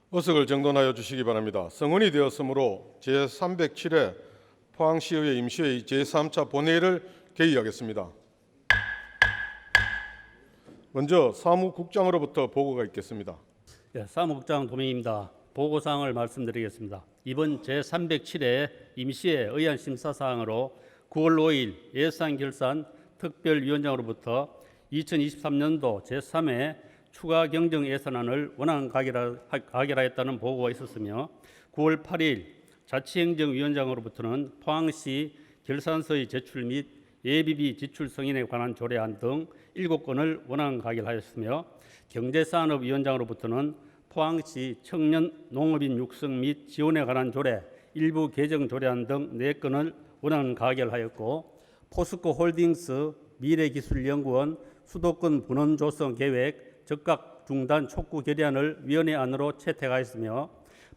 의석을 정돈하여 주시기 바랍니다. 성원이 되었으므로 제307회 포항시의회 임시회의 제3차 본회의를 개의하겠습니다. 먼저 사무국장으로부터 보고가 있겠습니다. 사무국장 도명입니다. 보고사항을 말씀드리겠습니다. 이번 제307회 임시회 의안심사사항으로 9월 5일 예산결산 특별위원장으로부터 2023년도 제3회 추가 경정 예산안을 원안 가결하였다는 보고가 있었으며 9월 8일 자치행정위원장으로부터는 포항시 결산서의 제출 및 예비비 지출 승인에 관한 조례안 등 7건을 원안 가결하였으며 경제산업위원장으로부터는 포항시 청년 농업인 육성 및 지원에 관한 조례 일부 개정 조례안 등 4건을 원안 가결하였고 포스코홀딩스 미래기술연구원 수도권 분원 조성 계획 즉각 중단 촉구 결의안을 위원회 안으로 채택하였으며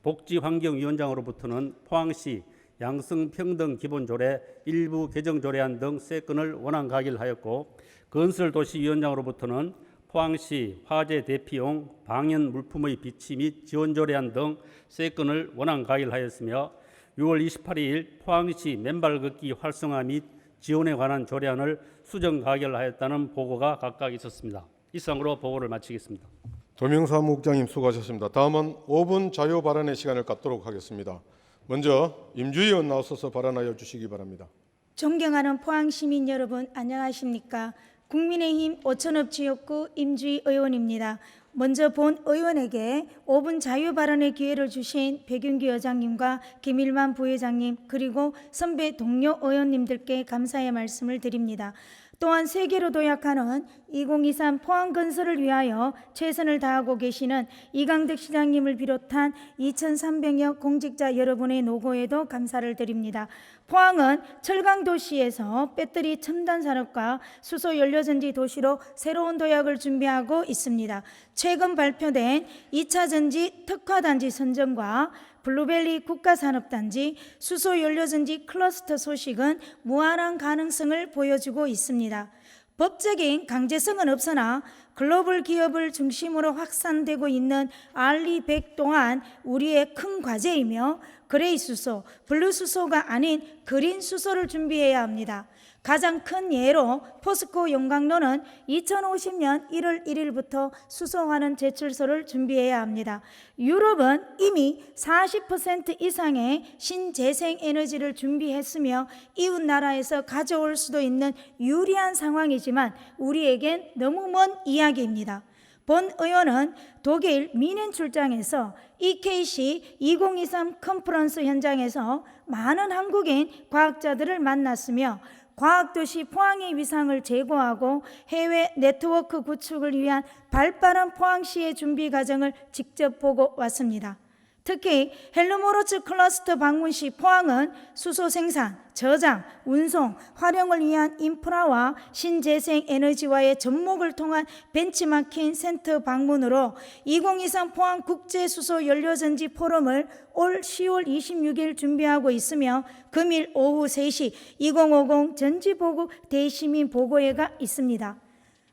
복지환경위원장으로부터는 포항시 양성평등기본조례 일부 개정조례안 등 3건을 원안 가결하였고 건설도시위원장으로부터는 포항시 화재 대피용 방연 물품의 비치 및 지원조례안 등 3건을 원안 가결하였으며 6월 28일 포항시 맨발 걷기 활성화 및 지원에 관한 조례안을 수정 가결하였다는 보고가 각각 있었습니다. 이상으로 보고를 마치겠습니다. 도명사무국장님 수고하셨습니다. 다음은 5분 자유 발언의 시간을 갖도록 하겠습니다. 먼저 임주희 의원 나오셔서 발언하여 주시기 바랍니다. 존경하는 포항시민 여러분 안녕하십니까? 국민의힘 오천읍 지역구 임주희 의원입니다. 먼저 본 의원에게 5분 자유 발언의 기회를 주신 백윤기 의장님과 김일만 부회장님 그리고 선배 동료 의원님들께 감사의 말씀을 드립니다. 또한 세계로 도약하는 2023 포항건설을 위하여 최선을 다하고 계시는 이강덕 시장님을 비롯한 2,300여 공직자 여러분의 노고에도 감사를 드립니다. 포항은 철강도시에서 배터리 첨단 산업과 수소연료전지 도시로 새로운 도약을 준비하고 있습니다. 최근 발표된 2차 전지 특화단지 선정과 블루벨리 국가산업단지 수소연료전지 클러스터 소식은 무한한 가능성을 보여주고 있습니다. 법적인 강제성은 없으나 글로벌 기업을 중심으로 확산되고 있는 알리100 또한 우리의 큰 과제이며 그레이 수소, 블루 수소가 아닌 그린 수소를 준비해야 합니다. 가장 큰 예로 포스코 용광로는 2050년 1월 1일부터 수소환원 제출소를 준비해야 합니다. 유럽은 이미 40% 이상의 신재생에너지를 준비했으며 이웃 나라에서 가져올 수도 있는 유리한 상황이지만 우리에겐 너무 먼 이야기입니다. 본 의원은 독일 미넨 출장에서 EKC 2023 컨퍼런스 현장에서 많은 한국인 과학자들을 만났으며 과학도시 포항의 위상을 제고하고 해외 네트워크 구축을 위한 발빠른 포항시의 준비 과정을 직접 보고 왔습니다. 특히 헬로모로츠 클러스터 방문 시 포항은 수소 생산, 저장, 운송, 활용을 위한 인프라와 신재생 에너지와의 접목을 통한 벤치마킹 센터 방문으로 2023 포항 국제수소연료전지 포럼을 올 10월 26일 준비하고 있으며 금일 오후 3시 2050 전지보고 대시민 보고회가 있습니다.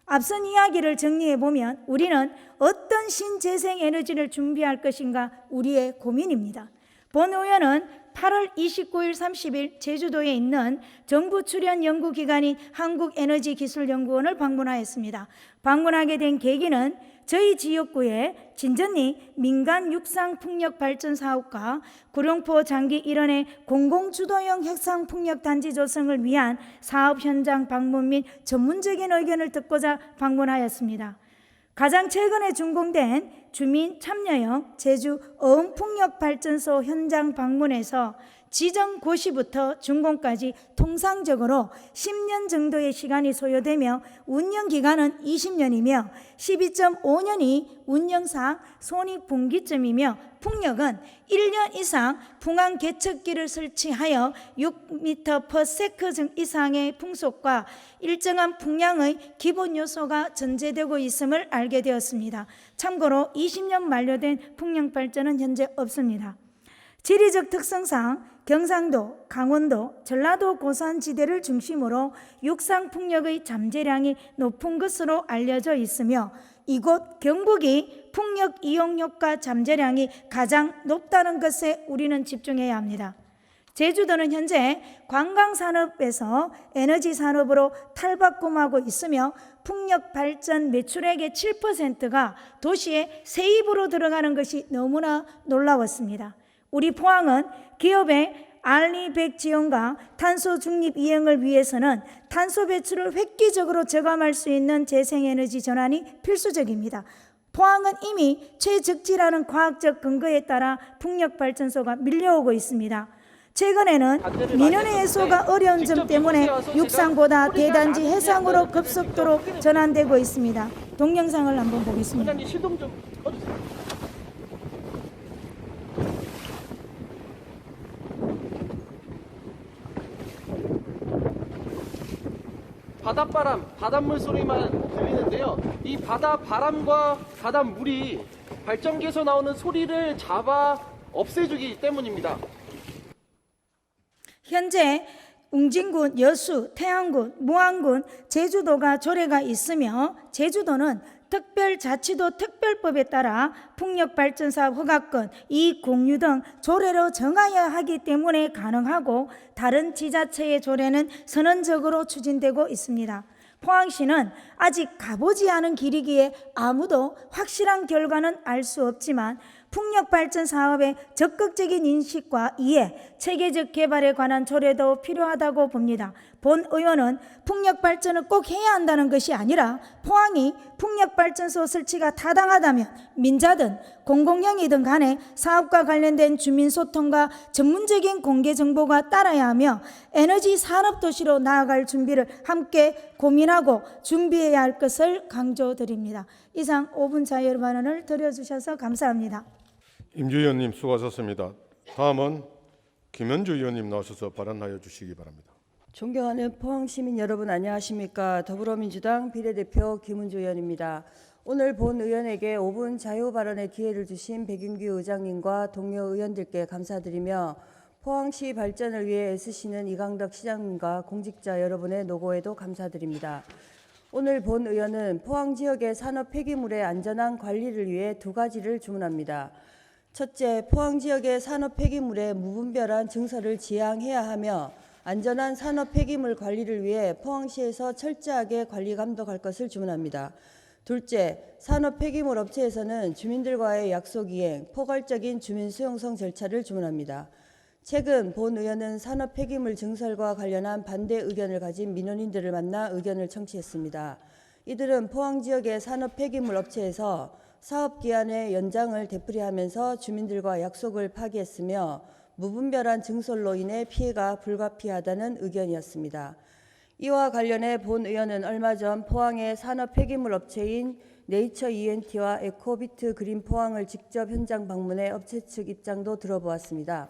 앞선 이야기를 정리해보면 우리는 어떤 신재생 에너지를 준비할 것인가 우리의 고민입니다. 본 의원은 8월 29일 30일 제주도에 있는 정부 출연 연구기관인 한국에너지기술연구원을 방문하였습니다. 방문하게 된 계기는 저희 지역구에 진전리 민간 육상풍력발전사업과 구룡포 장기 일원의 공공주도형 핵상풍력단지 조성을 위한 사업 현장 방문 및 전문적인 의견을 듣고자 방문하였습니다. 가장 최근에 준공된 주민 참여형 제주 어음풍력발전소 현장 방문에서 지정 고시부터 준공까지 통상적으로 10년 정도의 시간이 소요되며 운영기간은 20년이며 12.5년이 운영상 손익분기점이며 풍력은 1년 이상 풍항 개척기를 설치하여 6m/s 이상의 풍속과 일정한 풍량의 기본 요소가 전제되고 있음을 알게 되었습니다. 참고로 20년 만료된 풍력발전은 현재 없습니다. 지리적 특성상 경상도, 강원도, 전라도 고산지대를 중심으로 육상풍력의 잠재량이 높은 것으로 알려져 있으며 이곳 경북이 풍력 이용 효과 잠재량이 가장 높다는 것에 우리는 집중해야 합니다. 제주도는 현재 관광산업에서 에너지산업으로 탈바꿈하고 있으며 풍력 발전 매출액의 7%가 도시의 세입으로 들어가는 것이 너무나 놀라웠습니다. 우리 포항은 기업의 알리백 지원과 탄소 중립 이행을 위해서는 탄소 배출을 획기적으로 저감할 수 있는 재생에너지 전환이 필수적입니다. 포항은 이미 최적지라는 과학적 근거에 따라 풍력발전소가 밀려오고 있습니다. 최근에는 민원의 해소가 어려운 점 때문에 육상보다 대단지 해상으로 급속도로 전환되고 있습니다. 동영상을 한번 보겠습니다. 원장님 시동 좀 꺼주세요. 바닷바람, 바닷물 소리만 들리는데요. 이 바닷바람과 바닷물이 발전기에서 나오는 소리를 잡아 없애주기 때문입니다. 현재 웅진군, 여수, 태안군, 무안군, 제주도가 조례가 있으며 제주도는 특별자치도 특별법에 따라 풍력발전사업 허가권, 이익 공유 등 조례로 정하여야 하기 때문에 가능하고 다른 지자체의 조례는 선언적으로 추진되고 있습니다. 포항시는 아직 가보지 않은 길이기에 아무도 확실한 결과는 알 수 없지만 풍력발전 사업의 적극적인 인식과 이해, 체계적 개발에 관한 조례도 필요하다고 봅니다. 본 의원은 풍력발전을 꼭 해야 한다는 것이 아니라 포항이 풍력발전소 설치가 타당하다면 민자든 공공영이든 간에 사업과 관련된 주민소통과 전문적인 공개 정보가 따라야 하며 에너지 산업도시로 나아갈 준비를 함께 고민하고 준비해야 할 것을 강조드립니다. 이상 5분 자유 발언을 들어주셔서 감사합니다. 임주 의원님 수고하셨습니다. 다음은 김현주 의원님 나오셔서 발언하여 주시기 바랍니다. 존경하는 포항시민 여러분 안녕하십니까. 더불어민주당 비례대표 김은주 의원입니다. 오늘 본 의원에게 5분 자유 발언의 기회를 주신 백윤규 의장님과 동료 의원들께 감사드리며 포항시 발전을 위해 애쓰시는 이강덕 시장님과 공직자 여러분의 노고에도 감사드립니다. 오늘 본 의원은 포항 지역의 산업 폐기물의 안전한 관리를 위해 두 가지를 주문합니다. 첫째, 포항 지역의 산업 폐기물의 무분별한 증설을 지향해야 하며 안전한 산업 폐기물 관리를 위해 포항시에서 철저하게 관리 감독할 것을 주문합니다. 둘째, 산업 폐기물 업체에서는 주민들과의 약속 이행, 포괄적인 주민 수용성 절차를 주문합니다. 최근 본 의원은 산업 폐기물 증설과 관련한 반대 의견을 가진 민원인들을 만나 의견을 청취했습니다. 이들은 포항 지역의 산업 폐기물 업체에서 사업 기한의 연장을 되풀이하면서 주민들과 약속을 파기했으며 무분별한 증설로 인해 피해가 불가피하다는 의견이었습니다. 이와 관련해 본 의원은 얼마 전 포항의 산업 폐기물 업체인 네이처 ENT와 에코비트 그린 포항을 직접 현장 방문해 업체 측 입장도 들어보았습니다.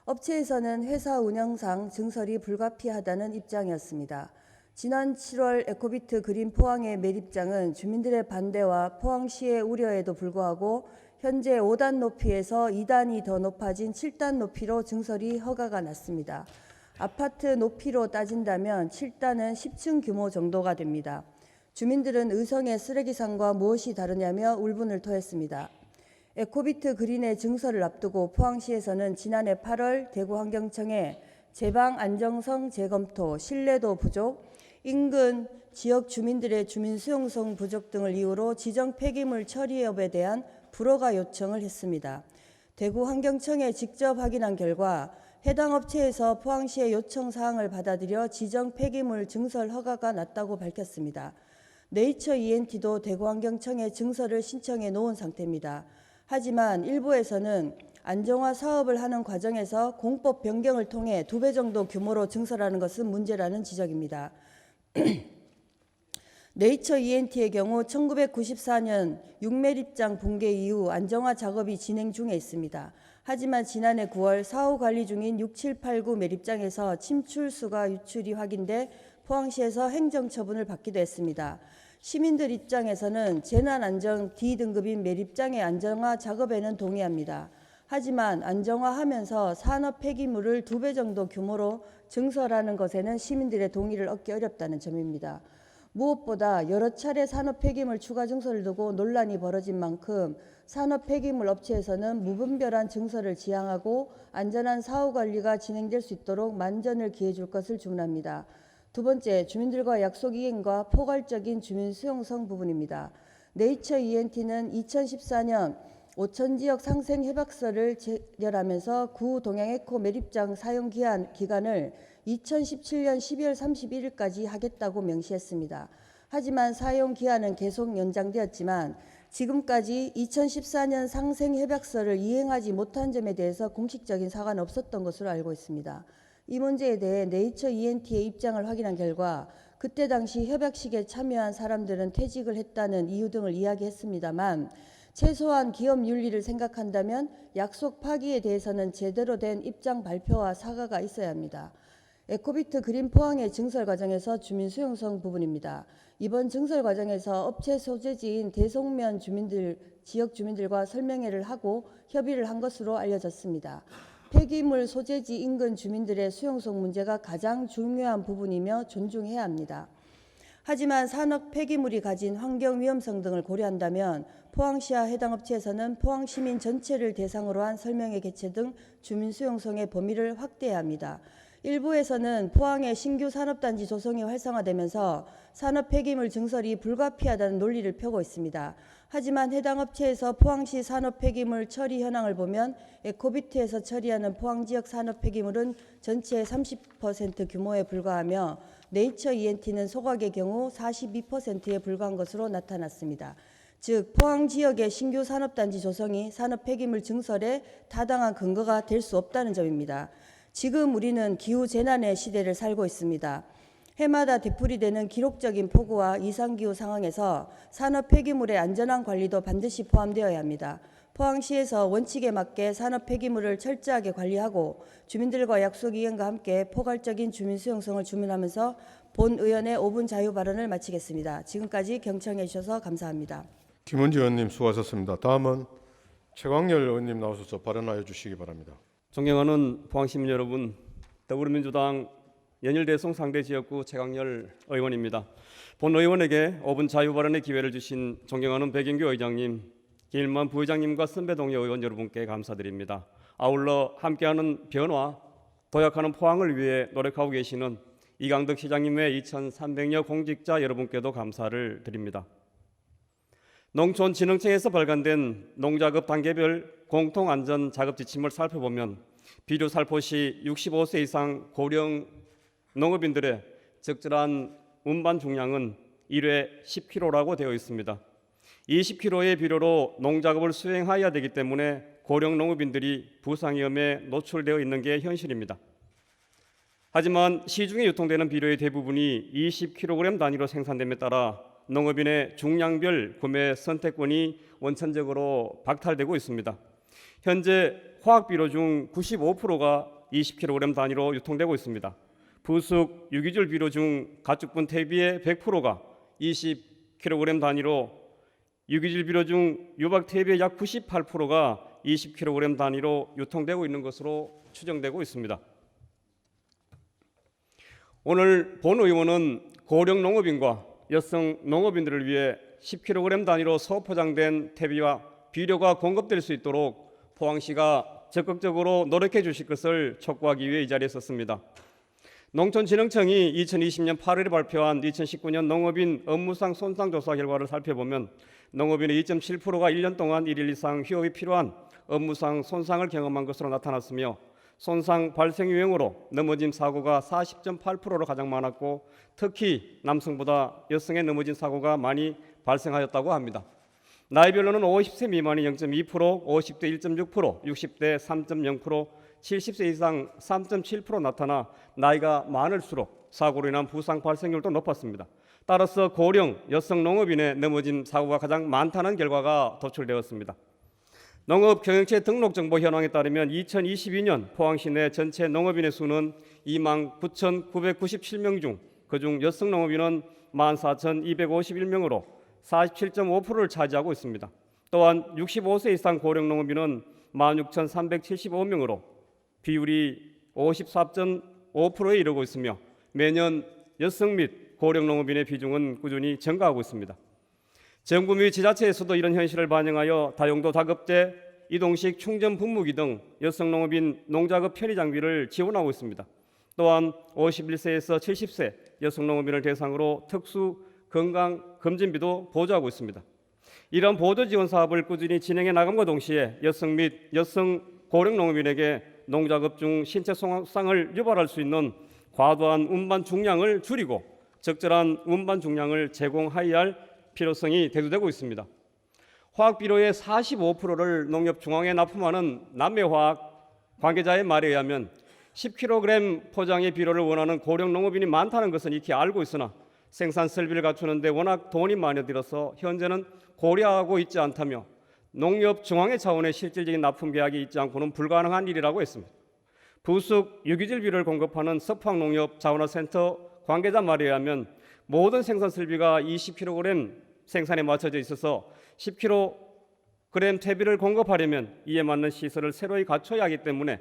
업체에서는 회사 운영상 증설이 불가피하다는 입장이었습니다. 지난 7월 에코비트 그린 포항의 매립장은 주민들의 반대와 포항시의 우려에도 불구하고 현재 5단 높이에서 2단이 더 높아진 7단 높이로 증설이 허가가 났습니다. 아파트 높이로 따진다면 7단은 10층 규모 정도가 됩니다. 주민들은 의성의 쓰레기산과 무엇이 다르냐며 울분을 토했습니다. 에코비트 그린의 증설을 앞두고 포항시에서는 지난해 8월 대구환경청에 제방 안정성 재검토, 신뢰도 부족, 인근 지역 주민들의 주민 수용성 부족 등을 이유로 지정 폐기물 처리업에 대한 불허가 요청을 했습니다. 대구환경청에 직접 확인한 결과 해당 업체에서 포항시의 요청 사항을 받아들여 지정 폐기물 증설 허가가 났다고 밝혔습니다. 네이처 ENT도 대구환경청에 증설을 신청해 놓은 상태입니다. 하지만 일부에서는 안정화 사업을 하는 과정에서 공법 변경을 통해 2배 정도 규모로 증설하는 것은 문제라는 지적입니다. 네이처 ENT의 경우 1994년 6매립장 붕괴 이후 안정화 작업이 진행 중에 있습니다. 하지만 지난해 9월 사후 관리 중인 6, 7, 8, 9 매립장에서 침출수가 유출이 확인돼 포항시에서 행정처분을 받기도 했습니다. 시민들 입장에서는 재난안정 D등급인 매립장의 안정화 작업에는 동의합니다. 하지만 안정화하면서 산업 폐기물을 2배 정도 규모로 증설하는 것에는 시민들의 동의를 얻기 어렵다는 점입니다. 무엇보다 여러 차례 산업 폐기물 추가 증서를 두고 논란이 벌어진 만큼 산업 폐기물 업체에서는 무분별한 증서를 지향하고 안전한 사후 관리가 진행될 수 있도록 만전을 기해 줄 것을 주문합니다. 두 번째, 주민들과 약속 이행과 포괄적인 주민 수용성 부분입니다. 네이처 ENT는 2014년 5천 지역 상생 협약서를 체결하면서 구 동양에코 매립장 사용 기간을 2017년 12월 31일까지 하겠다고 명시했습니다. 하지만 사용 기한은 계속 연장되었지만 지금까지 2014년 상생 협약서를 이행하지 못한 점에 대해서 공식적인 사과는 없었던 것으로 알고 있습니다. 이 문제에 대해 네이처 ENT의 입장을 확인한 결과 그때 당시 협약식에 참여한 사람들은 퇴직을 했다는 이유 등을 이야기했습니다만 최소한 기업 윤리를 생각한다면 약속 파기에 대해서는 제대로 된 입장 발표와 사과가 있어야 합니다. 에코비트 그린 포항의 증설 과정에서 주민 수용성 부분입니다. 이번 증설 과정에서 업체 소재지인 대송면 지역 주민들과 설명회를 하고 협의를 한 것으로 알려졌습니다. 폐기물 소재지 인근 주민들의 수용성 문제가 가장 중요한 부분이며 존중해야 합니다. 하지만 산업 폐기물이 가진 환경 위험성 등을 고려한다면 포항시와 해당 업체에서는 포항 시민 전체를 대상으로 한 설명회 개최 등 주민 수용성의 범위를 확대해야 합니다. 일부에서는 포항의 신규 산업단지 조성이 활성화되면서 산업 폐기물 증설이 불가피하다는 논리를 펴고 있습니다. 하지만 해당 업체에서 포항시 산업 폐기물 처리 현황을 보면 에코비트에서 처리하는 포항 지역 산업 폐기물은 전체의 30% 규모에 불과하며 네이처 ENT는 소각의 경우 42%에 불과한 것으로 나타났습니다. 즉 포항 지역의 신규 산업단지 조성이 산업 폐기물 증설에 타당한 근거가 될 수 없다는 점입니다. 지금 우리는 기후재난의 시대를 살고 있습니다. 해마다 되풀이되는 기록적인 폭우와 이상기후 상황에서 산업 폐기물의 안전한 관리도 반드시 포함되어야 합니다. 포항시에서 원칙에 맞게 산업 폐기물을 철저하게 관리하고 주민들과 약속 이행과 함께 포괄적인 주민 수용성을 주문하면서 본 의원의 5분 자유 발언을 마치겠습니다. 지금까지 경청해 주셔서 감사합니다. 김은지 의원님 수고하셨습니다. 다음은 최광열 의원님 나오셔서 발언하여 주시기 바랍니다. 존경하는 포항시민 여러분, 더불어민주당 연일대송 상대지역구 최광열 의원입니다. 본 의원에게 5분 자유 발언의 기회를 주신 존경하는 백인규 의장님, 김일만 부의장님과 선배 동료 의원 여러분께 감사드립니다. 아울러 함께하는 변화, 도약하는 포항을 위해 노력하고 계시는 이강덕 시장님 외 2,300여 공직자 여러분께도 감사를 드립니다. 농촌진흥청에서 발간된 농작업 단계별 공통안전작업지침을 살펴보면 비료 살포시 65세 이상 고령 농업인들의 적절한 운반 중량은 1회 10kg라고 되어 있습니다. 20kg의 비료로 농작업을 수행해야 되기 때문에 고령 농업인들이 부상 위험에 노출되어 있는 게 현실입니다. 하지만 시중에 유통되는 비료의 대부분이 20kg 단위로 생산됨에 따라 농업인의 중량별 구매 선택권이 원천적으로 박탈되고 있습니다. 현재 화학비료 중 95%가 20kg 단위로 유통되고 있습니다. 부숙 유기질 비료 중 가축분 퇴비의 100%가 20kg 단위로, 유기질 비료 중 유박 퇴비의 약 98%가 20kg 단위로 유통되고 있는 것으로 추정되고 있습니다. 오늘 본 의원은 고령 농업인과 여성 농업인들을 위해 10kg 단위로 소포장된 퇴비와 비료가 공급될 수 있도록 포항시가 적극적으로 노력해 주실 것을 촉구하기 위해 이 자리에 섰습니다. 농촌진흥청이 2020년 8월에 발표한 2019년 농업인 업무상 손상 조사 결과를 살펴보면 농업인의 2.7%가 1년 동안 1일 이상 휴업이 필요한 업무상 손상을 경험한 것으로 나타났으며 손상 발생 유형으로 넘어짐 사고가 40.8%로 가장 많았고 특히 남성보다 여성의 넘어진 사고가 많이 발생하였다고 합니다. 나이별로는 50세 미만이 0.2%, 50대 1.6%, 60대 3.0%, 70세 이상 3.7% 나타나 나이가 많을수록 사고로 인한 부상 발생률도 높았습니다. 따라서 고령 여성 농업인의 넘어짐 사고가 가장 많다는 결과가 도출되었습니다. 농업경영체 등록정보 현황에 따르면 2022년 포항시 내 전체 농업인의 수는 29,997명 중 그중 여성 농업인은 14,251명으로 47.5%를 차지하고 있습니다. 또한 65세 이상 고령 농업인은 16,375명으로 비율이 54.5%에 이르고 있으며 매년 여성 및 고령 농업인의 비중은 꾸준히 증가하고 있습니다. 정부 및 지자체에서도 이런 현실을 반영하여 다용도 다급제, 이동식 충전 분무기 등 여성 농업인 농작업 편의 장비를 지원하고 있습니다. 또한 51세에서 70세 여성 농업인을 대상으로 특수 건강 검진비도 보조하고 있습니다. 이런 보조 지원 사업을 꾸준히 진행해 나감과 동시에 여성 및 여성 고령 농업인에게 농작업 중 신체 손상을 유발할 수 있는 과도한 운반 중량을 줄이고 적절한 운반 중량을 제공하여야 할 필요성이 대두되고 있습니다. 화학 비료의 45%를 농협중앙에 납품하는 남해화학 관계자의 말에 의하면 10kg 포장의 비료를 원하는 고령 농업인이 많다는 것은 익히 알고 있으나 생산 설비를 갖추는데 워낙 돈이 많이 들어서 현재는 고려하고 있지 않다며 농협중앙회 차원의 실질적인 납품 계약이 있지 않고는 불가능한 일이라고 했습니다. 부속 유기질 비료를 공급하는 서포항농협 자원화센터 관계자 말에 의하면 모든 생산 설비가 20kg 생산에 맞춰져 있어서 10kg 퇴비를 공급하려면 이에 맞는 시설을 새로이 갖춰야 하기 때문에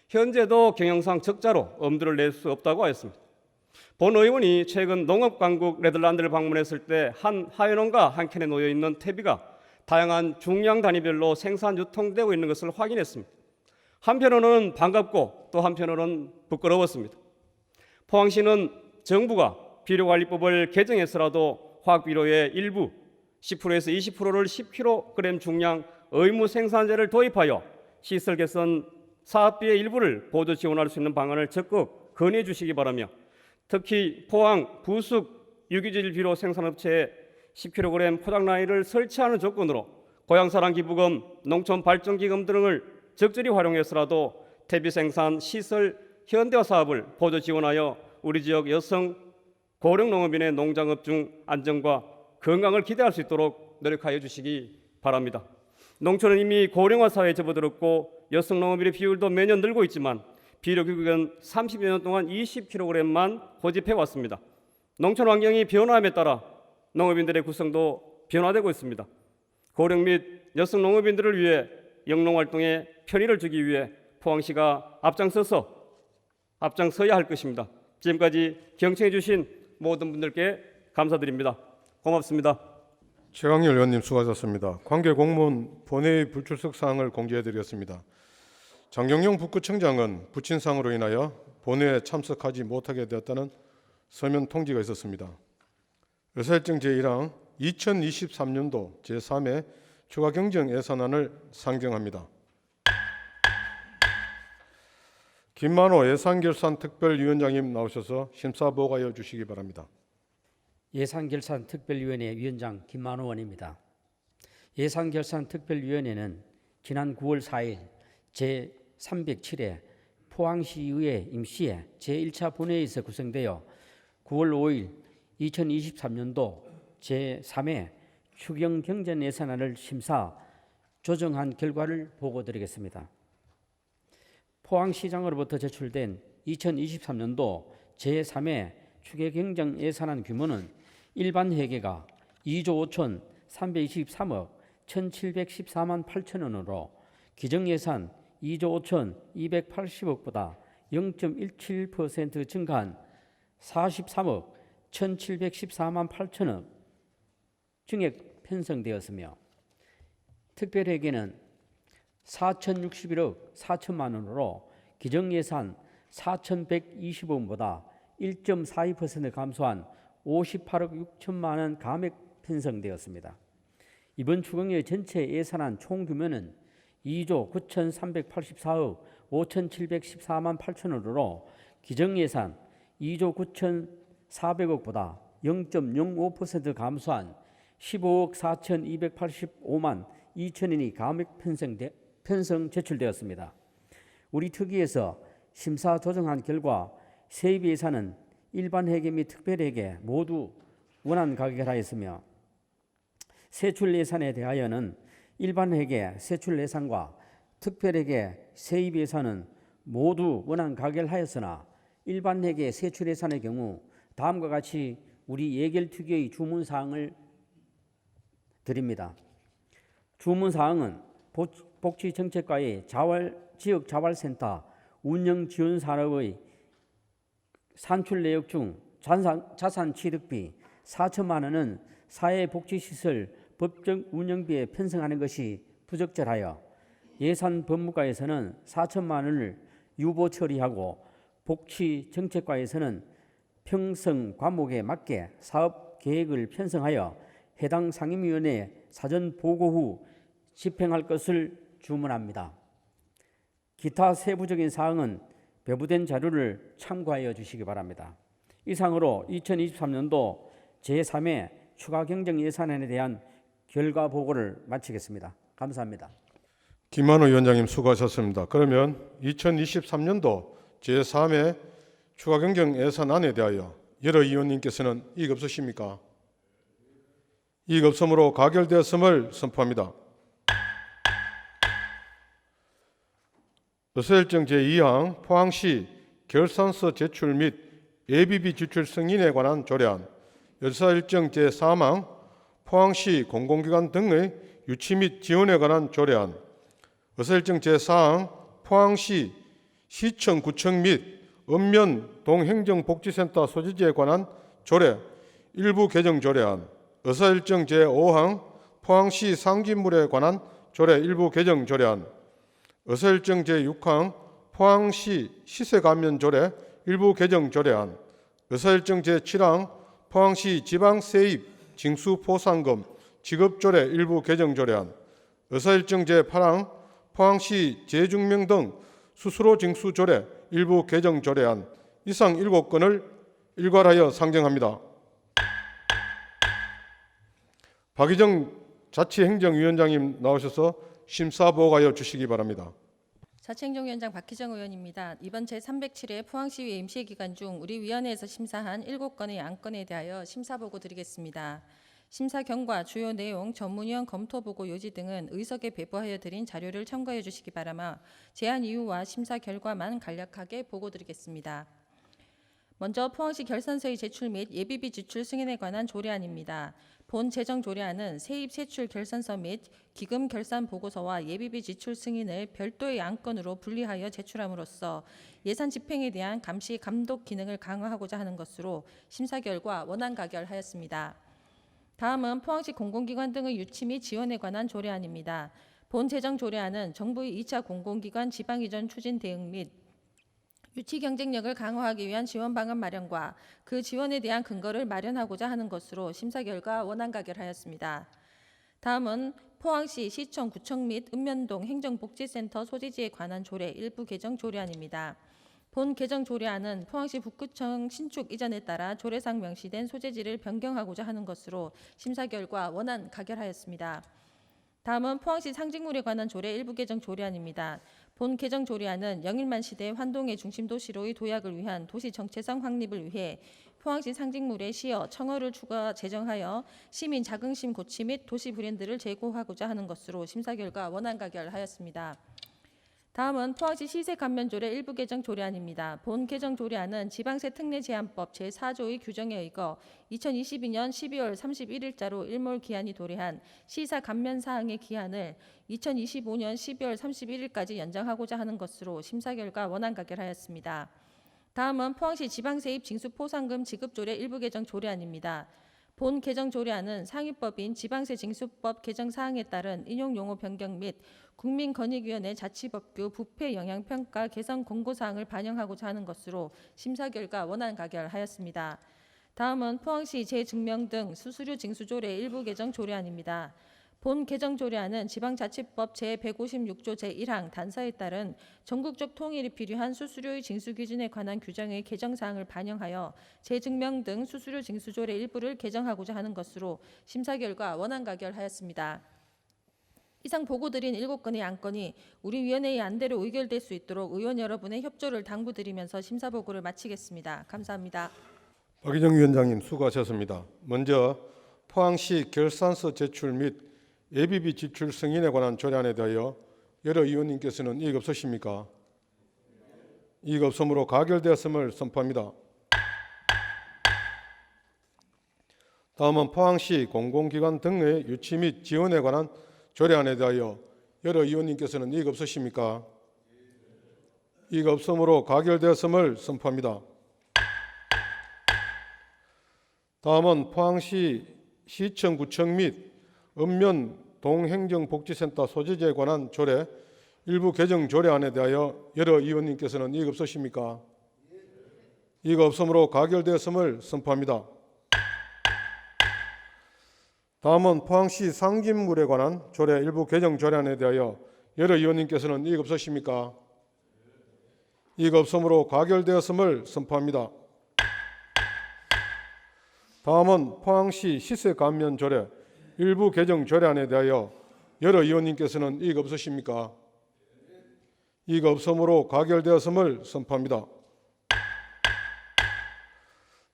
현재도 경영상 적자로 엄두를 낼 수 없다고 하였습니다. 본 의원이 최근 농업강국 네덜란드를 방문했을 때 한 하회농가 한 켠에 놓여 있는 퇴비가 다양한 중량 단위별로 생산 유통되고 있는 것을 확인했습니다. 한편으로는 반갑고 또 한편으로는 부끄러웠습니다. 포항시는 정부가 비료관리법을 개정해서라도 화학비료의 일부 10%에서 20%를 10kg 중량 의무 생산제를 도입하여 시설 개선 사업비의 일부를 보조 지원할 수 있는 방안을 적극 건의해 주시기 바라며 특히 포항 부숙 유기질 비료 생산업체에 10kg 포장 라인을 설치하는 조건으로 고향사랑 기부금, 농촌 발전기금 등을 적절히 활용해서라도 퇴비 생산 시설 현대화 사업을 보조 지원하여 우리 지역 여성 고령 농업인의 농작업 중 안정과 건강을 기대할 수 있도록 노력하여 주시기 바랍니다. 농촌은 이미 고령화 사회에 접어들었고 여성 농업인의 비율도 매년 늘고 있지만 비료 규격은 30여 년 동안 20kg만 고집해 왔습니다. 농촌 환경이 변화함에 따라 농업인들의 구성도 변화되고 있습니다. 고령 및 여성 농업인들을 위해 영농활동에 편의를 주기 위해 포항시가 앞장서야 할 것입니다. 지금까지 경청해 주신 모든 분들께 감사드립니다. 고맙습니다. 최강렬 의원님 수고하셨습니다. 관계 공무원 본회의 불출석 사항을 공지해 드렸습니다. 장경영 북구청장은 부친상으로 인하여 본회의에 참석하지 못하게 되었다는 서면 통지가 있었습니다. 의사일정 제1항 2023년도 제3회 추가 경정 예산안을 상정합니다. 김만호 예산결산특별위원장님 나오셔서 심사보고하여 주시기 바랍니다. 예산결산특별위원회 위원장 김만호 의원입니다. 예산결산특별위원회는 지난 9월 4일 제307회 포항시의회 임시회 제1차 본회의에서 구성되어 9월 5일 2023년도 제3회 추경경정예산안을 심사 조정한 결과를 보고드리겠습니다. 포항시장으로부터 제출된 2023년도 제3회 추경경정예산안 규모는 일반 회계가 2조 5,323억 1,714만 8천 원으로 기정예산 2조 5,280억보다 0.17% 증가한 43억 1,714만 8천 원 증액 편성되었으며 특별회계는 4,061억 4천만 원으로 기정예산 4,120억보다 1.42% 감소한 58억 6천만 원 감액 편성되었습니다. 이번 추경의 전체 예산안 총 규모는 2조 9,384억 5,714만 8천 원으로 기정예산 2조 9,400억보다 0.05% 감소한 15억 4,285만 2천 원이 감액 편성 제출되었습니다. 우리 특위에서 심사 조정한 결과 세입 예산은 일반 회계 및 특별회계 모두 원안 가결하였으며 세출 예산에 대하여는 일반 회계 세출 예산과 특별회계 세입 예산은 모두 원안 가결하였으나 일반 회계 세출 예산의 경우 다음과 같이 우리 예결특위의 주문사항을 드립니다. 주문사항은 복지정책과의 지역자활센터 운영지원산업의 산출 내역 중 자산 취득비 4천만 원은 사회복지시설 법정 운영비에 편성하는 것이 부적절하여 예산법무과에서는 4천만 원을 유보 처리하고 복지정책과에서는 편성 과목에 맞게 사업 계획을 편성하여 해당 상임위원회에 사전 보고 후 집행할 것을 주문합니다. 기타 세부적인 사항은 배부된 자료를 참고하여 주시기 바랍니다. 이상으로 2023년도 제3회 추가 경정 예산안에 대한 결과 보고를 마치겠습니다. 감사합니다. 김만우 위원장님 수고하셨습니다. 그러면 2023년도 제3회 추가 경정 예산안에 대하여 여러 의원님께서는 이의 없으십니까? 이의 없음으로 가결되었음을 선포합니다. 의사일정 제2항 포항시 결산서 제출 및 예비비 지출 승인에 관한 조례안, 의사일정 제3항 포항시 공공기관 등의 유치 및 지원에 관한 조례안, 의사일정 제4항 포항시 시청, 구청 및 읍면 동행정복지센터 소재지에 관한 조례 일부 개정 조례안, 의사일정 제5항 포항시 상지물에 관한 조례 일부 개정 조례안, 의사일정 제6항 포항시 시세감면 조례 일부 개정 조례안, 의사일정 제7항 포항시 지방세입 징수포상금 지급조례 일부 개정 조례안, 의사일정 제8항 포항시 재증명 등 수수료 징수 조례 일부 개정 조례안 이상 7건을 일괄하여 상정합니다. 박희정 자치행정위원장님 나오셔서 심사보고하여 주시기 바랍니다. 자치행정위원장 박희정 의원입니다. 이번 제307회 포항시의회 임시기간 중 우리 위원회에서 심사한 7건의 안건에 대하여 심사보고 드리겠습니다. 심사 경과, 주요 내용, 전문위원 검토보고 요지 등은 의석에 배부하여 드린 자료를 참고해 주시기 바라며 제안 이유와 심사 결과만 간략하게 보고 드리겠습니다. 먼저 포항시 결산서의 제출 및 예비비 지출 승인에 관한 조례안입니다. 본 재정 조례안은 세입 세출 결산서 및 기금 결산 보고서와 예비비 지출 승인을 별도의 안건으로 분리하여 제출함으로써 예산 집행에 대한 감시 감독 기능을 강화하고자 하는 것으로 심사 결과 원안 가결하였습니다. 다음은 포항시 공공기관 등의 유치 및 지원에 관한 조례안입니다. 본 재정 조례안은 정부의 2차 공공기관 지방이전 추진 대응 및 유치 경쟁력을 강화하기 위한 지원 방안 마련과 그 지원에 대한 근거를 마련하고자 하는 것으로 심사 결과 원안 가결하였습니다. 다음은 포항시 시청, 구청 및 읍면동 행정복지센터 소재지에 관한 조례 일부 개정 조례안입니다. 본 개정 조례안은 포항시 북구청 신축 이전에 따라 조례상 명시된 소재지를 변경하고자 하는 것으로 심사 결과 원안 가결하였습니다. 다음은 포항시 상징물에 관한 조례 일부 개정 조례안입니다. 본 개정 조례안은 영일만 시대 환동의 중심 도시로의 도약을 위한 도시 정체성 확립을 위해 포항시 상징물의 시어, 청어를 추가 제정하여 시민 자긍심 고취 및 도시 브랜드를 제고하고자 하는 것으로 심사 결과 원안 가결하였습니다. 다음은 포항시 시세감면조례 일부 개정 조례안입니다. 본 개정 조례안은 지방세 특례 제한법 제4조의 규정에 의거 2022년 12월 31일자로 일몰 기한이 도래한 시사 감면 사항의 기한을 2025년 12월 31일까지 연장하고자 하는 것으로 심사 결과 원안 가결하였습니다. 다음은 포항시 지방세입 징수포상금 지급조례 일부 개정 조례안입니다. 본 개정 조례안은 상위법인 지방세 징수법 개정 사항에 따른 인용 용어 변경 및 국민권익위원회 자치법규 부패 영향평가 개선 공고사항을 반영하고자 하는 것으로 심사 결과 원안 가결하였습니다. 다음은 포항시 재증명 등 수수료 징수조례 일부 개정 조례안입니다. 본 개정 조례안은 지방자치법 제156조 제1항 단서에 따른 전국적 통일이 필요한 수수료의 징수 기준에 관한 규정의 개정 사항을 반영하여 재증명 등 수수료 징수조례 일부를 개정하고자 하는 것으로 심사 결과 원안 가결하였습니다. 이상 보고드린 7건의 안건이 우리 위원회의 안대로 의결될 수 있도록 의원 여러분의 협조를 당부드리면서 심사 보고를 마치겠습니다. 감사합니다. 박희정 위원장님 수고하셨습니다. 먼저 포항시 결산서 제출 및 예비비 지출 승인에 관한 조례안에 대하여 여러 의원님께서는 이의 없으십니까? 이의 없음으로 가결되었음을 선포합니다. 다음은 포항시 공공기관 등의 유치 및 지원에 관한 조례안에 대하여 여러 의원님께서는 이의 없으십니까? 이의 없음으로 가결되었음을 선포합니다. 다음은 포항시 시청 구청 및 읍면 동행정복지센터 소재지에 관한 조례 일부 개정 조례안에 대하여 여러 의원님께서는 이의 없으십니까? 이의 없으므로 가결되었음을 선포합니다. 다음은 포항시 상징물에 관한 조례 일부 개정 조례안에 대하여 여러 의원님께서는 이의 없으십니까? 이의 없으므로 가결되었음을 선포합니다. 다음은 포항시 시세 감면 조례 일부 개정 조례안에 대하여 여러 의원님께서는 이의 없으십니까? 이의 없으므로 가결되었음을 선포합니다.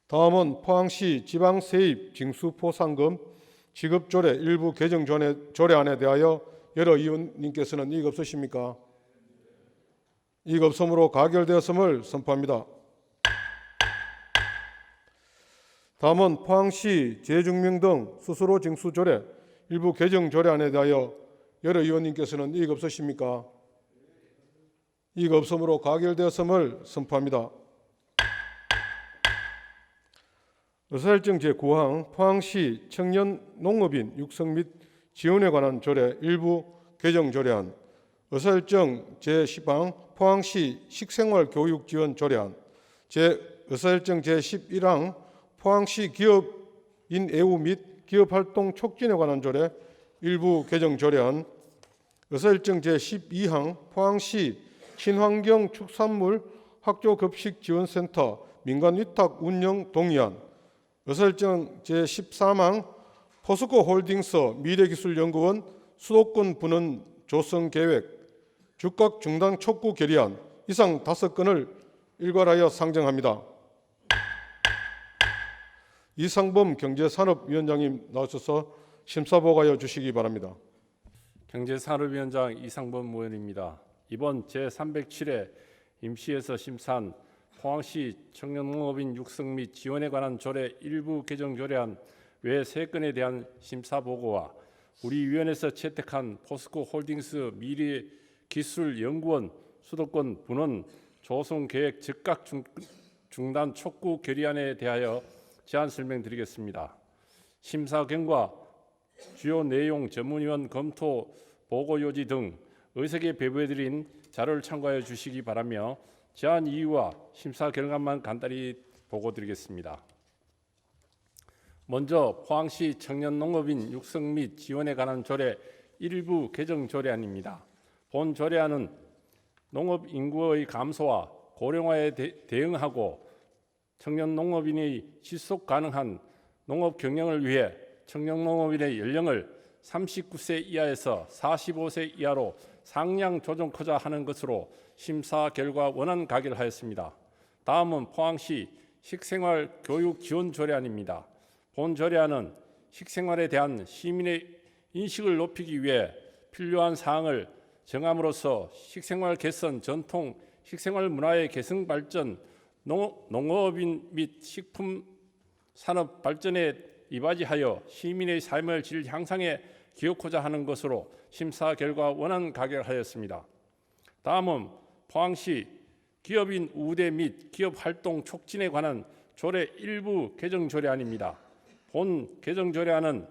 다음은 포항시 지방세입 징수포상금 지급조례 일부 개정 조례안에 대하여 여러 의원님께서는 이의 없으십니까? 이의 없으므로 가결되었음을 선포합니다. 다음은 포항시 재증명 등 수수료 징수 조례 일부 개정 조례안에 대하여 여러 의원님께서는 이의 없으십니까? 이의 없으므로 가결되었음을 선포합니다. 의사일정 제9항 포항시 청년 농업인 육성 및 지원에 관한 조례 일부 개정 조례안, 의사일정 제10항 포항시 식생활 교육 지원 조례안, 의사일정 제11항 포항시 기업인 애우 및 기업활동 촉진에 관한 조례 일부 개정 조례안, 의사일정 제12항 포항시 친환경 축산물 학교급식지원센터 민간위탁 운영 동의안, 의사일정 제13항 포스코홀딩스 미래기술연구원 수도권 분원 조성계획 즉각 중단 촉구 결의안 이상 5건을 일괄하여 상정합니다. 이상범 경제산업위원장님 나오셔서 심사보고하여 주시기 바랍니다. 경제산업위원장 이상범 의원입니다. 이번 제307회 임시에서 심사한 포항시 청년농업인 육성 및 지원에 관한 조례 일부 개정 조례안 외 3건에 대한 심사보고와 우리 위원회에서 채택한 포스코홀딩스 미래기술연구원 수도권 분원 조성계획 즉각 중단 촉구 결의안에 대하여 제안 설명드리겠습니다. 심사 결과 주요 내용 전문위원 검토 보고 요지 등 의석에 배부해드린 자료를 참고하여 주시기 바라며 제안 이유와 심사 결과만 간단히 보고드리겠습니다. 먼저 포항시 청년농업인 육성 및 지원에 관한 조례 일부 개정 조례안입니다. 본 조례안은 농업 인구의 감소와 고령화에 대응하고 청년농업인의 지속 가능한 농업 경영을 위해 청년농업인의 연령을 39세 이하에서 45세 이하로 상향 조정하고자 하는 것으로 심사 결과 원안 가결하였습니다. 다음은 포항시 식생활 교육 지원 조례안입니다. 본 조례안은 식생활에 대한 시민의 인식을 높이기 위해 필요한 사항을 정함으로써 식생활 개선, 전통 식생활 문화의 개성 발전, 농업인 및 식품 산업 발전에 이바지하여 시민의 삶의 질 향상에 기여하고자 하는 것으로 심사 결과 원안 가결하였습니다. 다음은 포항시 기업인 우대 및 기업 활동 촉진에 관한 조례 일부 개정 조례안입니다. 본 개정 조례안은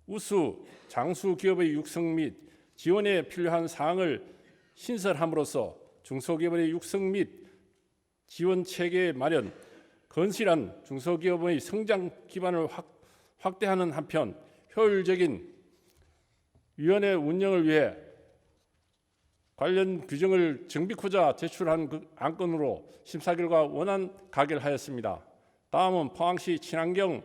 우수 장수 기업의 육성 및 지원에 필요한 사항을 신설함으로써 중소기업의 육성 및 지원 체계 마련, 건실한 중소기업의 성장 기반을 확대하는 한편 효율적인 위원회 운영을 위해 관련 규정을 정비하고자 제출한 그 안건으로 심사 결과 원안 가결하였습니다. 다음은 포항시 친환경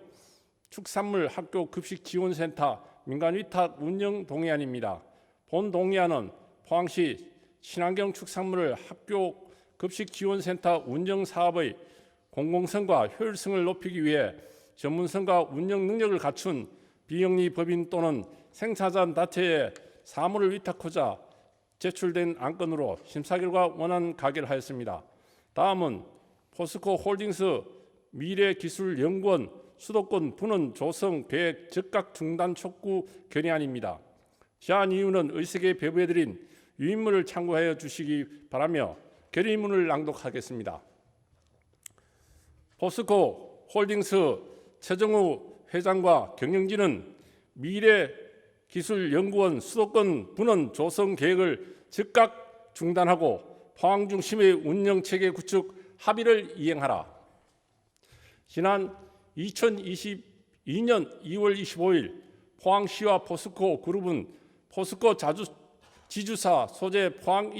축산물 학교 급식 지원센터 민간 위탁 운영 동의안입니다. 본 동의안은 포항시 친환경 축산물 학교 급식 지원센터 운영 사업의 공공성과 효율성을 높이기 위해 전문성과 운영 능력을 갖춘 비영리 법인 또는 생산자 단체에 사무를 위탁하고자 제출된 안건으로 심사 결과 원안 가결하였습니다. 다음은 포스코홀딩스 미래기술연구원 수도권 분원 조성 계획 즉각 중단 촉구 결의안입니다. 제안 이유는 의석에 배부해드린 유인물을 참고하여 주시기 바라며 결의문을 낭독하겠습니다. 포스코홀딩스 최정우 회장과 경영진은 미래기술연구원 수도권 분원 조성 계획을 즉각 중단하고 포항 중심의 운영체계 구축 합의를 이행하라. 지난 2022년 2월 25일 포항시와 포스코 그룹은 포스코 지주사 소재 포항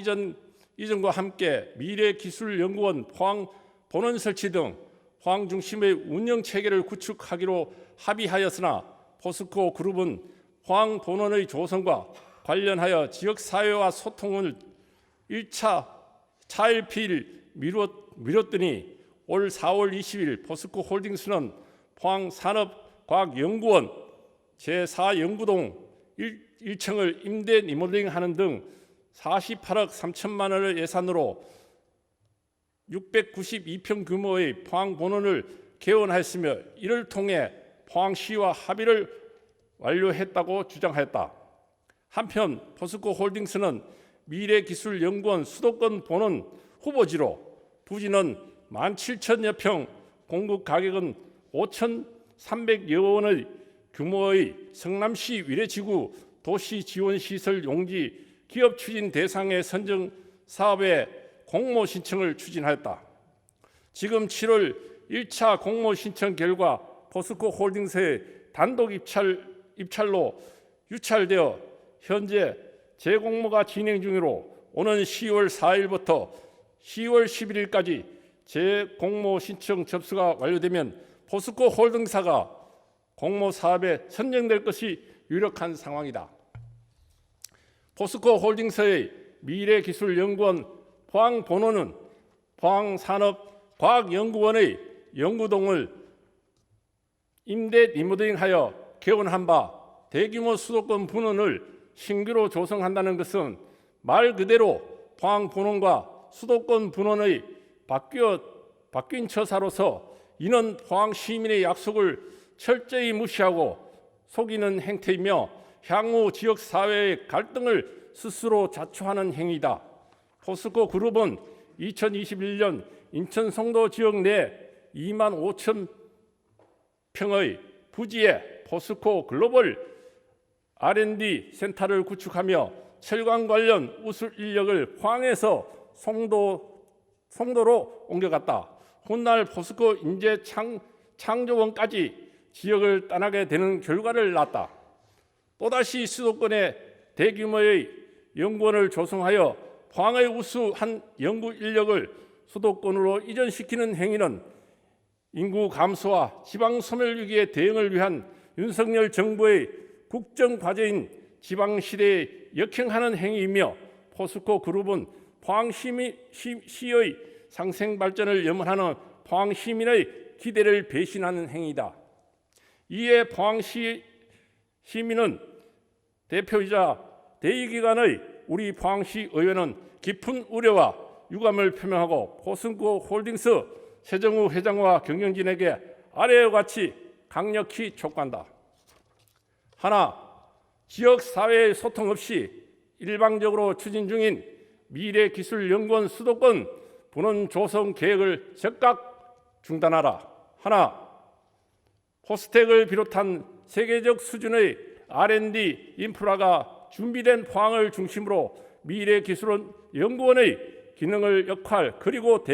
이전과 함께 미래기술연구원 포항 본원 설치 등 포항 중심의 운영체계를 구축하기로 합의하였으나 포스코 그룹은 포항 본원의 조성과 관련하여 지역사회와 소통을 1차 차일피일 미뤘더니 올 4월 20일 포스코 홀딩스는 포항산업과학연구원 제4연구동 1층을 임대 리모델링하는 등 48억 3천만 원의 예산으로 692평 규모의 포항 본원을 개원하였으며 이를 통해 포항시와 합의를 완료했다고 주장하였다. 한편 포스코 홀딩스는 미래기술연구원 수도권 본원 후보지로 부지는 17,000여 평, 공급 가격은 5,300여 원의 규모의 성남시 위례지구 도시지원시설 용지 기업 추진 대상의 선정 사업에 공모 신청을 추진하였다. 지금 7월 1차 공모 신청 결과 포스코 홀딩스의 단독 입찰로 유찰되어 현재 재공모가 진행 중이로 오는 10월 4일부터 10월 11일까지 재공모 신청 접수가 완료되면 포스코 홀딩사가 공모 사업에 선정될 것이 유력한 상황이다. 포스코 홀딩스의 미래기술연구원 포항 본원은 포항산업과학연구원의 연구동을 임대 리모델링하여 개원한 바 대규모 수도권 분원을 신규로 조성한다는 것은 말 그대로 포항 본원과 수도권 분원의 바뀐 처사로서 이는 포항 시민의 약속을 철저히 무시하고 속이는 행태이며 향후 지역사회의 갈등을 스스로 자초하는 행위다. 포스코 그룹은 2021년 인천 송도 지역 내 2만 5천 평의 부지에 포스코 글로벌 R&D 센터를 구축하며 철강 관련 우수 인력을 포항에서 송도로 옮겨갔다. 훗날 포스코 인재 창조원까지 지역을 떠나게 되는 결과를 낳았다. 또다시 수도권에 대규모의 연구원을 조성하여 포항의 우수한 연구 인력을 수도권으로 이전시키는 행위는 인구 감소와 지방 소멸 위기에 대응을 위한 윤석열 정부의 국정 과제인 지방시대에 역행하는 행위이며 포스코 그룹은 포항시의 상생 발전을 염원하는 포항 시민의 기대를 배신하는 행위다. 이에 포항시 시민은 대표이자 대의기관의 우리 포항시 의원은 깊은 우려와 유감을 표명하고 포스코 홀딩스 최정우 회장과 경영진에게 아래와 같이 강력히 촉구한다. 하나, 지역사회의 소통 없이 일방적으로 추진 중인 미래기술연구원 수도권 분원 조성 계획을 즉각 중단하라. 하나, 포스텍을 비롯한 세계적 수준의 R&D 인프라가 준비된 포항을 중심으로 미래기술연구원의 기능을 역할 그리고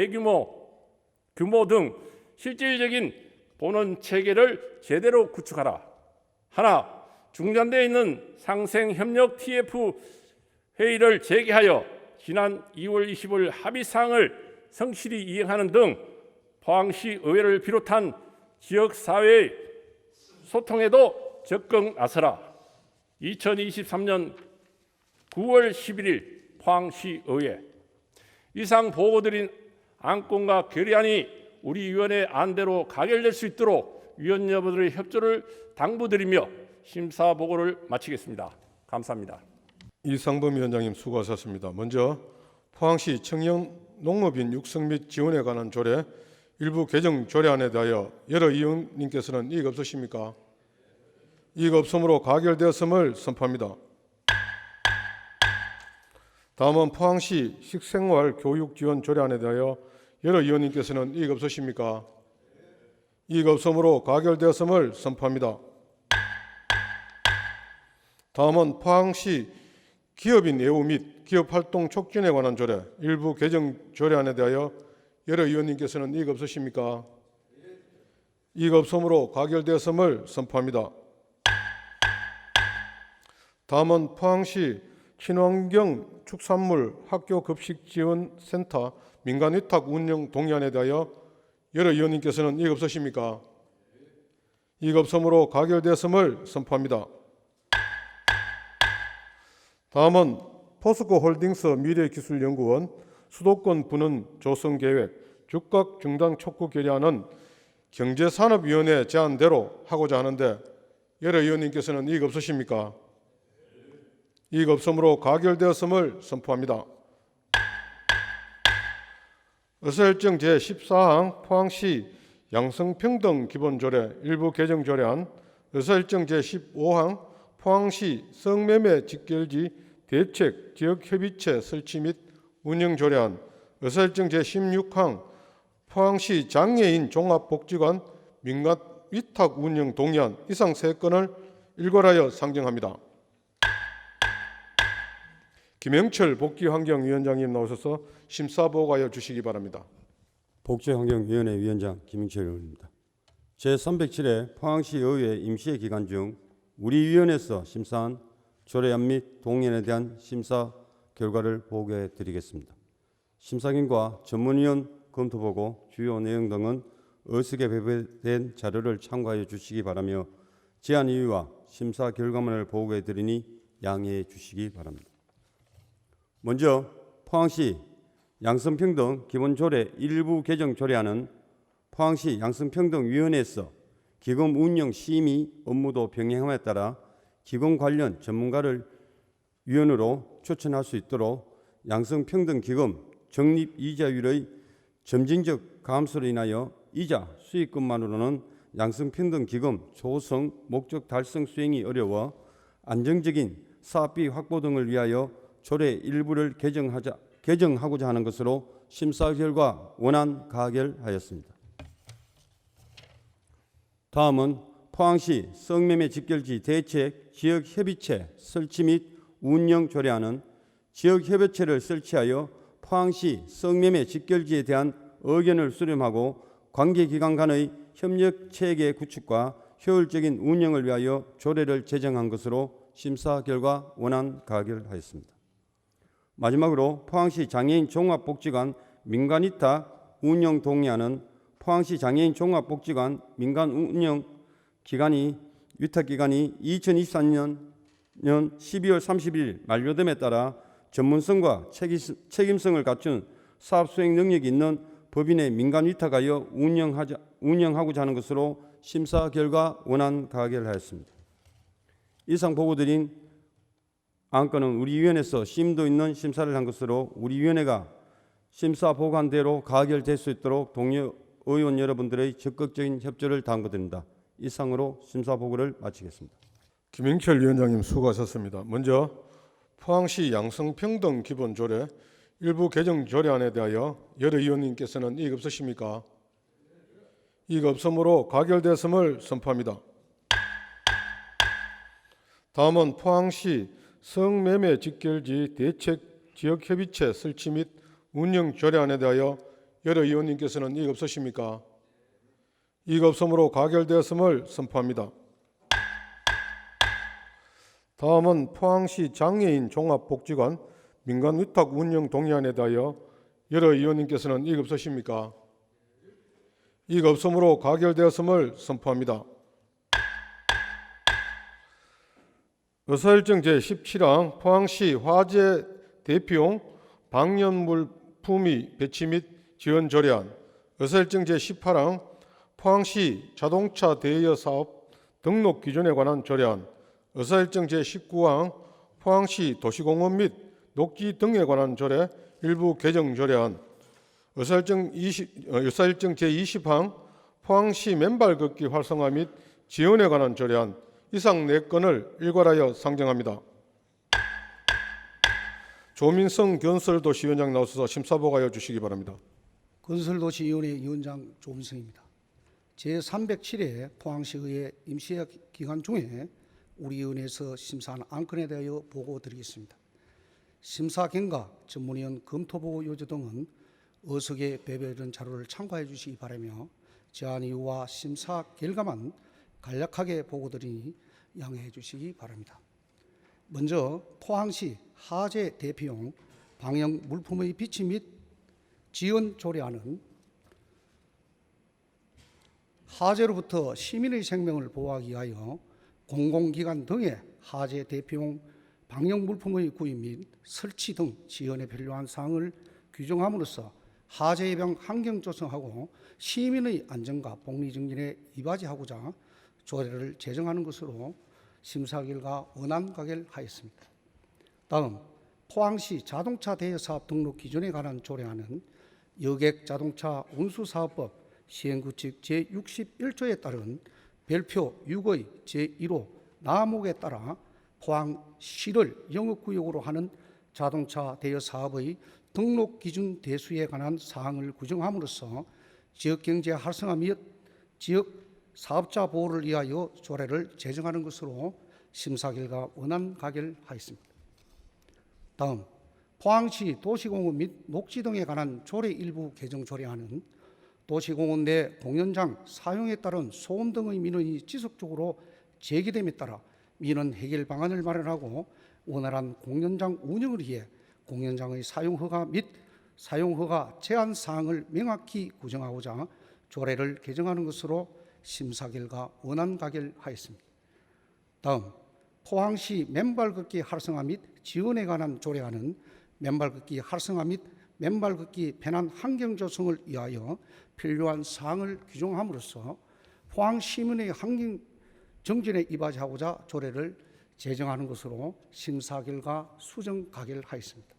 규모 등 실질적인 본원 체계를 제대로 구축하라. 하나, 중단되어 있는 상생협력 TF 회의를 재개하여 지난 2월 25일 합의사항을 성실히 이행하는 등 포항시 의회를 비롯한 지역사회의 소통에도 적극 나서라. 2023년 9월 11일 포항시 의회. 이상 보고드린 안건과 결의안이 우리 위원회 안대로 가결될 수 있도록 위원 여러분들의 협조를 당부드리며 심사 보고를 마치겠습니다. 감사합니다. 이상범 위원장님 수고하셨습니다. 먼저 포항시 청년 농업인 육성 및 지원에 관한 조례 일부 개정 조례안에 대하여 여러 의원님께서는 이의가 없으십니까? 이의가 없으므로 가결되었음을 선포합니다. 다음은 포항시 식생활 교육 지원 조례안에 대하여 여러 의원님께서는 이의가 없으십니까? 이익 없음으로 가결되었음을 선포합니다. 다음은 포항시 기업인 예우 및 기업활동 촉진에 관한 조례 일부 개정 조례안에 대하여 여러 의원님께서는 이익 없으십니까? 이익 없음으로 가결되었음을 선포합니다. 다음은 포항시 친환경 축산물 학교 급식 지원 센터 민간 위탁 운영 동의안에 대하여 여러 의원님께서는 이익 없으십니까? 이익 없음으로 가결되었음을 선포합니다. 다음은 포스코 홀딩스 미래기술연구원 수도권 분원 조성 계획 즉각 중단 촉구 결의안은 경제산업위원회 제안대로 하고자 하는데 여러 의원님께서는 이익 없으십니까? 이익 없음으로 가결되었음을 선포합니다. 의사일정 제14항 포항시 양성평등 기본조례 일부 개정 조례안 의사일정 제15항 포항시 성매매 직결지 대책 지역협의체 설치 및 운영 조례안 의사일정 제16항 포항시 장애인 종합복지관 민간 위탁 운영 동의안 이상 3건을 일괄하여 상정합니다. 김영철 복지환경위원장님 나오셔서 심사보고하여 주시기 바랍니다. 복지환경위원회 위원장 김영철 의원입니다. 제307회 포항시 의회 임시회 기간 중 우리 위원회에서 심사한 조례안 및 동의안에 대한 심사 결과를 보고해 드리겠습니다. 심사기관과 전문위원 검토보고 주요 내용 등은 어석에 배부된 자료를 참고하여 주시기 바라며 제안 이유와 심사 결과만을 보고해 드리니 양해해 주시기 바랍니다. 먼저 포항시 양성평등 기본조례 일부 개정 조례안은 포항시 양성평등위원회에서 기금 운영 심의 업무도 병행함에 따라 기금 관련 전문가를 위원으로 추천할 수 있도록 양성평등기금 적립이자율의 점진적 감소로 인하여 이자 수익금만으로는 양성평등기금 조성 목적 달성 수행이 어려워 안정적인 사업비 확보 등을 위하여 조례 일부를 개정하고자 하는 것으로 심사 결과 원안 가결하였습니다. 다음은 포항시 성매매 직결지 대책 지역협의체 설치 및 운영 조례안은 지역협의체를 설치하여 포항시 성매매 직결지에 대한 의견을 수렴하고 관계기관 간의 협력체계 구축과 효율적인 운영을 위하여 조례를 제정한 것으로 심사 결과 원안 가결하였습니다. 마지막으로 포항시 장애인 종합복지관 민간위탁 운영 동의안은 포항시 장애인 종합복지관 민간 운영 기간이 위탁기간이 2023년 12월 30일 만료됨에 따라 전문성과 책임성을 갖춘 사업 수행 능력이 있는 법인의 민간 위탁하여 운영하고자 하는 것으로 심사 결과 원안 가결하였습니다. 이상 보고드린 안건은 우리 위원회에서 심도 있는 심사를 한 것으로 우리 위원회가 심사 보고한 대로 가결될 수 있도록 동료 의원 여러분들의 적극적인 협조를 당부드립니다. 이상으로 심사 보고를 마치겠습니다. 김영철 위원장님 수고하셨습니다. 먼저 포항시 양성평등 기본조례 일부 개정 조례안에 대하여 여러 의원님께서는 이익 없으십니까? 이익 없음으로 가결됐음을 선포합니다. 다음은 포항시 성매매 직결지 대책 지역협의체 설치 및 운영 조례안에 대하여 여러 의원님께서는 이익 없으십니까? 이익 없음으로 가결되었음을 선포합니다. 다음은 포항시 장애인 종합복지관 민간 위탁 운영 동의안에 대하여 여러 의원님께서는 이익 없으십니까? 이익 없음으로 가결되었음을 선포합니다. 의사일정 제17항 포항시 화재 대피용 방연물 품위 배치 및 지원 조례안 의사일정 제18항 포항시 자동차 대여 사업 등록 기준에 관한 조례안 의사일정 제19항 포항시 도시공원 및 녹지 등에 관한 조례 일부 개정 조례안 의사일정 제20항 포항시 맨발 걷기 활성화 및 지원에 관한 조례안 이상 4건을 일괄하여 상정합니다. 조민성 건설도시위원장 나오셔서 심사보고하여 주시기 바랍니다. 건설도시위원회 위원장 조민성입니다. 제307회 포항시의회 임시회 기간 중에 우리 의원에서 심사한 안건에 대하여 보고드리겠습니다. 심사 경과, 전문위원 검토보고 요지 등은 어석에 배배된 자료를 참고해 주시기 바라며 제안 이유와 심사 결과만 간략하게 보고드리니 양해해 주시기 바랍니다. 먼저 포항시 하재 대피용 방역 물품의 비치 및 지연 조례안은 하재로부터 시민의 생명을 보호하기 위하여 공공기관 등의 하재 대피용 방역 물품의 구입 및 설치 등 지연에 필요한 사항을 규정함으로써 하재 예방 환경 조성하고 시민의 안전과 복리 증진에 이바지하고자 조례를 제정하는 것으로 심사 결과 원안 가결하였습니다. 다음 포항시 자동차 대여 사업 등록 기준에 관한 조례안은 여객 자동차 운수사업법 시행규칙 제61조에 따른 별표 6의 제1호 나목에 따라 포항시를 영업구역으로 하는 자동차 대여 사업의 등록 기준 대수에 관한 사항을 규정함으로써 지역경제 활성화 및 지역 사업자 보호를 위하여 조례를 제정하는 것으로 심사 결과 원안 가결하였습니다. 다음 포항시 도시공원 및 녹지 등에 관한 조례 일부 개정 조례안은 도시공원 내 공연장 사용에 따른 소음 등의 민원이 지속적으로 제기됨에 따라 민원 해결 방안을 마련하고 원활한 공연장 운영을 위해 공연장의 사용 허가 및 사용 허가 제한 사항을 명확히 규정하고자 조례를 개정하는 것으로 심사 결과 원안 가결하였습니다. 다음 포항시 맨발 걷기 활성화 및 지원에 관한 조례안은 맨발 걷기 활성화 및 맨발 걷기 편한 환경 조성을 위하여 필요한 사항을 규정함으로써 포항 시민의 환경 정진에 이바지하고자 조례를 제정하는 것으로 심사 결과 수정 가결하였습니다.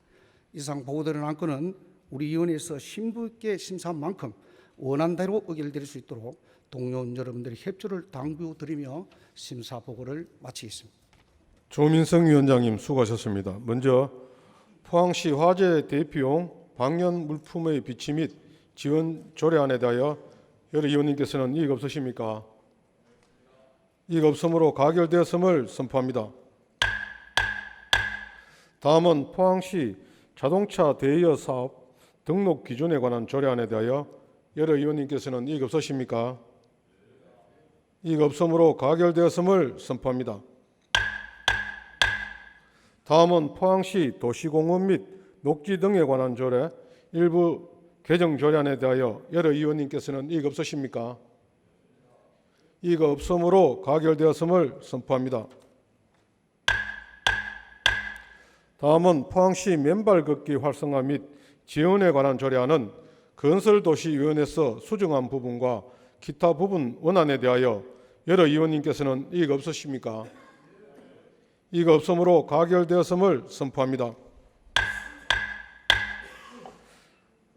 이상 보고드린 안건은 우리 위원회에서 심도 있게 심사한 만큼 원안대로 의결될 수 있도록 동료 여러분들의 협조를 당부드리며 심사 보고를 마치겠습니다. 조민성 위원장님 수고하셨습니다. 먼저 포항시 화재 대피용 방연 물품의 비치 및 지원 조례안에 대하여 여러 의원님께서는 이의 없으십니까? 이의 없으므로 가결되었음을 선포합니다. 다음은 포항시 자동차 대여 사업 등록 기준에 관한 조례안에 대하여 여러 의원님께서는 이의 없으십니까? 이의 없으므로 가결되었음을 선포합니다. 다음은 포항시 도시공원 및 녹지 등에 관한 조례 일부 개정 조례안에 대하여 여러 의원님께서는 이의가 없으십니까? 이의가 없으므로 가결되었음을 선포합니다. 다음은 포항시 맨발 걷기 활성화 및 지원에 관한 조례안은 건설도시위원회에서 수정한 부분과 기타 부분 원안에 대하여 여러 의원님께서는 이의가 없으십니까? 이의가 없으므로 가결되었음을 선포합니다.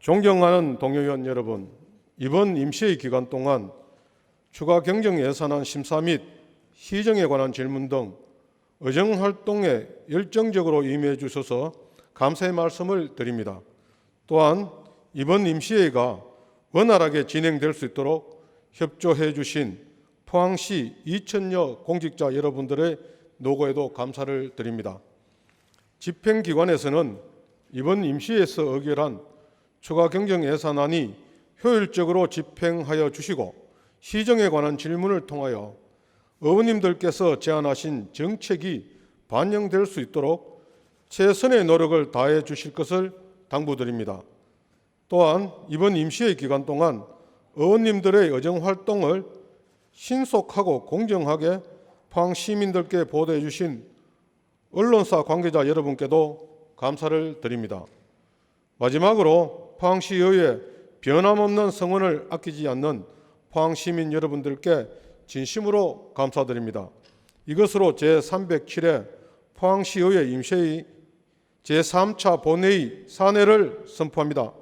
존경하는 동료 의원 여러분, 이번 임시회 기간 동안 추가 경정 예산안 심사 및 시정에 관한 질문 등 의정활동에 열정적으로 임해 주셔서 감사의 말씀을 드립니다. 또한 이번 임시회가 원활하게 진행될 수 있도록 협조해 주신 포항시 2,000여 공직자 여러분들의 노고에도 감사를 드립니다. 집행기관에서는 이번 임시회에서 의결한 추가 경정 예산안이 효율적으로 집행하여 주시고 시정에 관한 질문을 통하여 의원님들께서 제안하신 정책이 반영될 수 있도록 최선의 노력을 다해 주실 것을 당부드립니다. 또한 이번 임시회 기간 동안 의원님들의 의정활동을 신속하고 공정하게 포항 시민들께 보도해 주신 언론사 관계자 여러분께도 감사를 드립니다. 마지막으로 포항시의회 변함없는 성원을 아끼지 않는 포항 시민 여러분들께 진심으로 감사드립니다. 이것으로 제307회 포항시의회 임시회의 제3차 본회의 산회를 선포합니다.